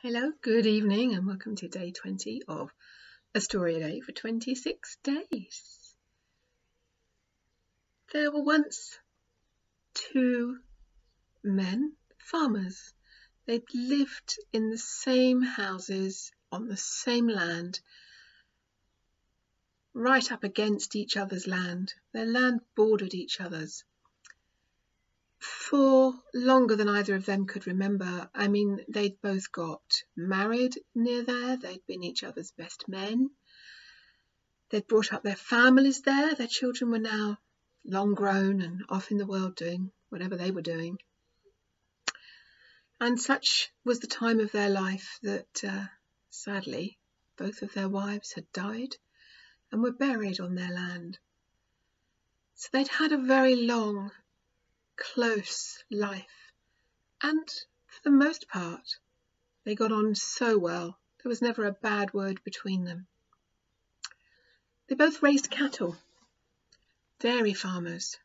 Hello, good evening, and welcome to day 20 of A Story a Day for 26 days. There were once two men, farmers. They'd lived in the same houses on the same land, right up against each other's land. Their land bordered each other's. For longer than either of them could remember. I mean, they'd both got married near there. They'd been each other's best men. They'd brought up their families there. Their children were now long grown and off in the world doing whatever they were doing. And such was the time of their life that, sadly, both of their wives had died and were buried on their land. So they'd had a very long, close life, and for the most part they got on so well. There was never a bad word between them. They both raised cattle, dairy farmers,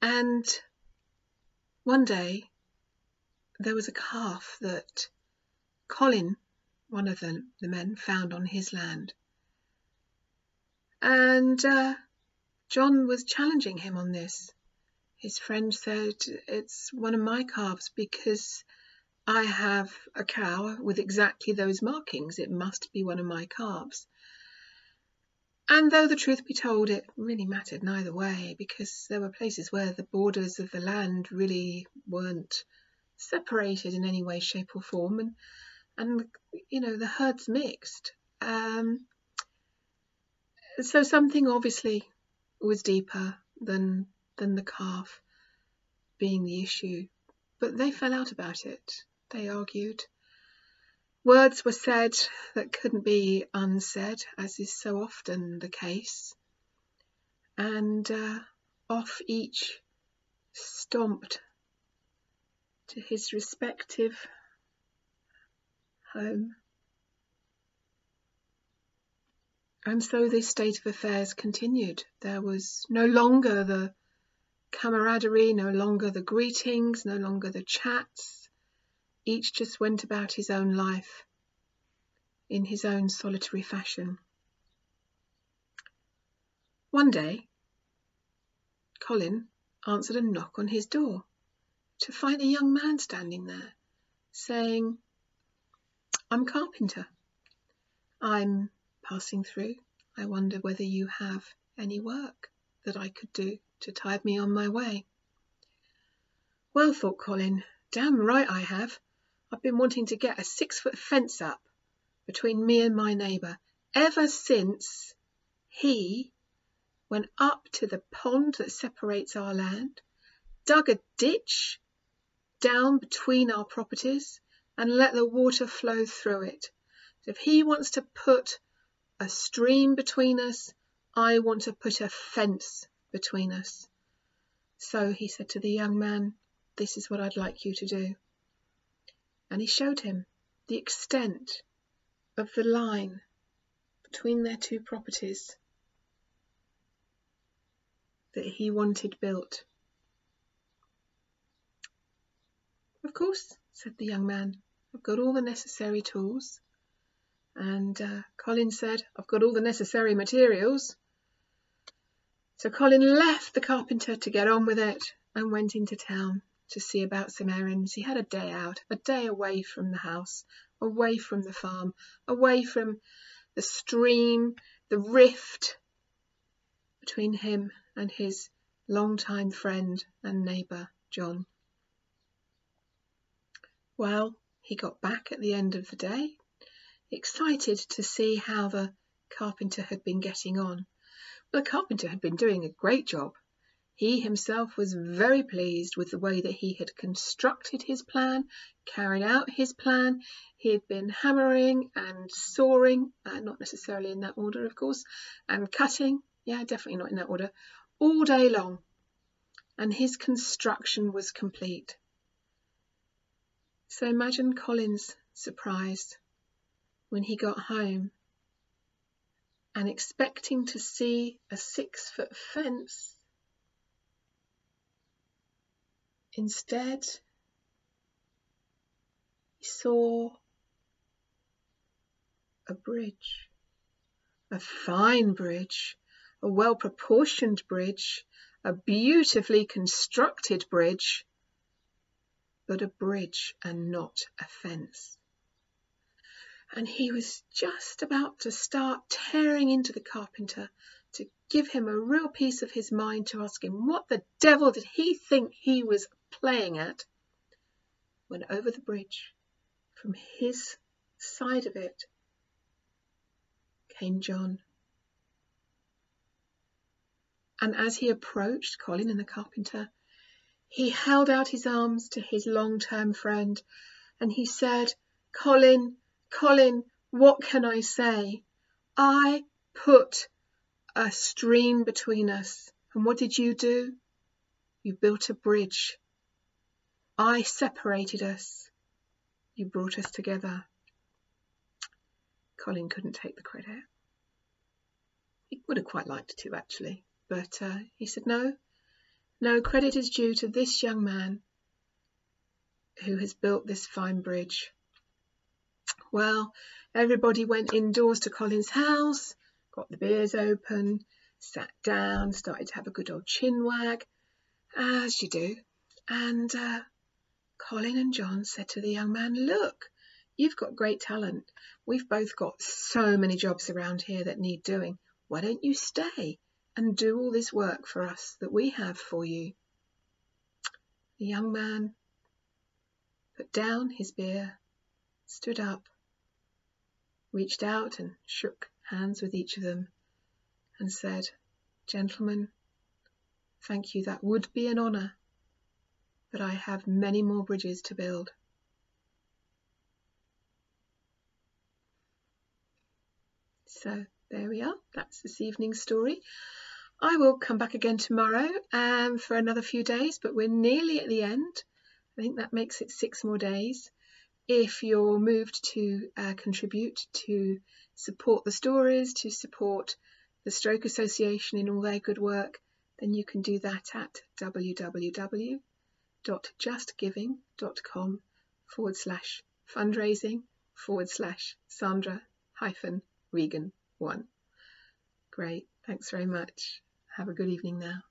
and one day there was a calf that Colin, one of the men, found on his land, and John was challenging him on this. His friend said, "It's one of my calves because I have a cow with exactly those markings. It must be one of my calves." And though the truth be told, it really mattered neither way, because there were places where the borders of the land really weren't separated in any way, shape or form, and you know, the herds mixed. So something obviously was deeper than the calf being the issue, but they fell out about it. They argued. Words were said that couldn't be unsaid, as is so often the case, and off each stomped to his respective home. And so this state of affairs continued. There was no longer the camaraderie, no longer the greetings, no longer the chats. Each just went about his own life in his own solitary fashion. One day, Colin answered a knock on his door to find a young man standing there saying, "I'm carpenter. I'm passing through. I wonder whether you have any work that I could do to tide me on my way." Well, thought Colin, damn right I have. I've been wanting to get a 6-foot fence up between me and my neighbour ever since he went up to the pond that separates our land, dug a ditch down between our properties and let the water flow through it. So if he wants to put a stream between us, I want to put a fence between us. So he said to the young man, "This is what I'd like you to do." And he showed him the extent of the line between their two properties that he wanted built. "Of course," said the young man, "I've got all the necessary tools." And Colin said, "I've got all the necessary materials." So Colin left the carpenter to get on with it and went into town to see about some errands. He had a day out, a day away from the house, away from the farm, away from the stream, the rift between him and his longtime friend and neighbour, John. Well, he got back at the end of the day, excited to see how the carpenter had been getting on. Well, the carpenter had been doing a great job. He himself was very pleased with the way that he had constructed his plan, carried out his plan. He had been hammering and sawing, not necessarily in that order, of course, and cutting, yeah, definitely not in that order, all day long. And his construction was complete. So imagine Colin's surprise when he got home and expecting to see a 6-foot fence. Instead, he saw a bridge. A fine bridge, a well-proportioned bridge, a beautifully constructed bridge, but a bridge and not a fence. And he was just about to start tearing into the carpenter to give him a real piece of his mind, to ask him what the devil did he think he was playing at, when over the bridge, from his side of it, came John. And as he approached Colin and the carpenter, he held out his arms to his long-term friend, and he said, Colin, what can I say? I put a stream between us, and what did you do? You built a bridge. I separated us. You brought us together. Colin couldn't take the credit. He would have quite liked to, actually, but he said no, credit is due to this young man who has built this fine bridge. Well, everybody went indoors to Colin's house, got the beers open, sat down, started to have a good old chinwag, as you do. And Colin and John said to the young man, look, you've got great talent. We've both got so many jobs around here that need doing. Why don't you stay and do all this work for us that we have for you? The young man put down his beer, stood up, reached out and shook hands with each of them and said, Gentlemen, thank you, that would be an honour, but I have many more bridges to build. So there we are, that's this evening's story. I will come back again tomorrow for another few days, but we're nearly at the end. I think that makes it 6 more days. If you're moved to contribute, to support the stories, to support the Stroke Association in all their good work, then you can do that at www.justgiving.com/fundraising/Sandra-Regan1. Great, thanks very much. Have a good evening now.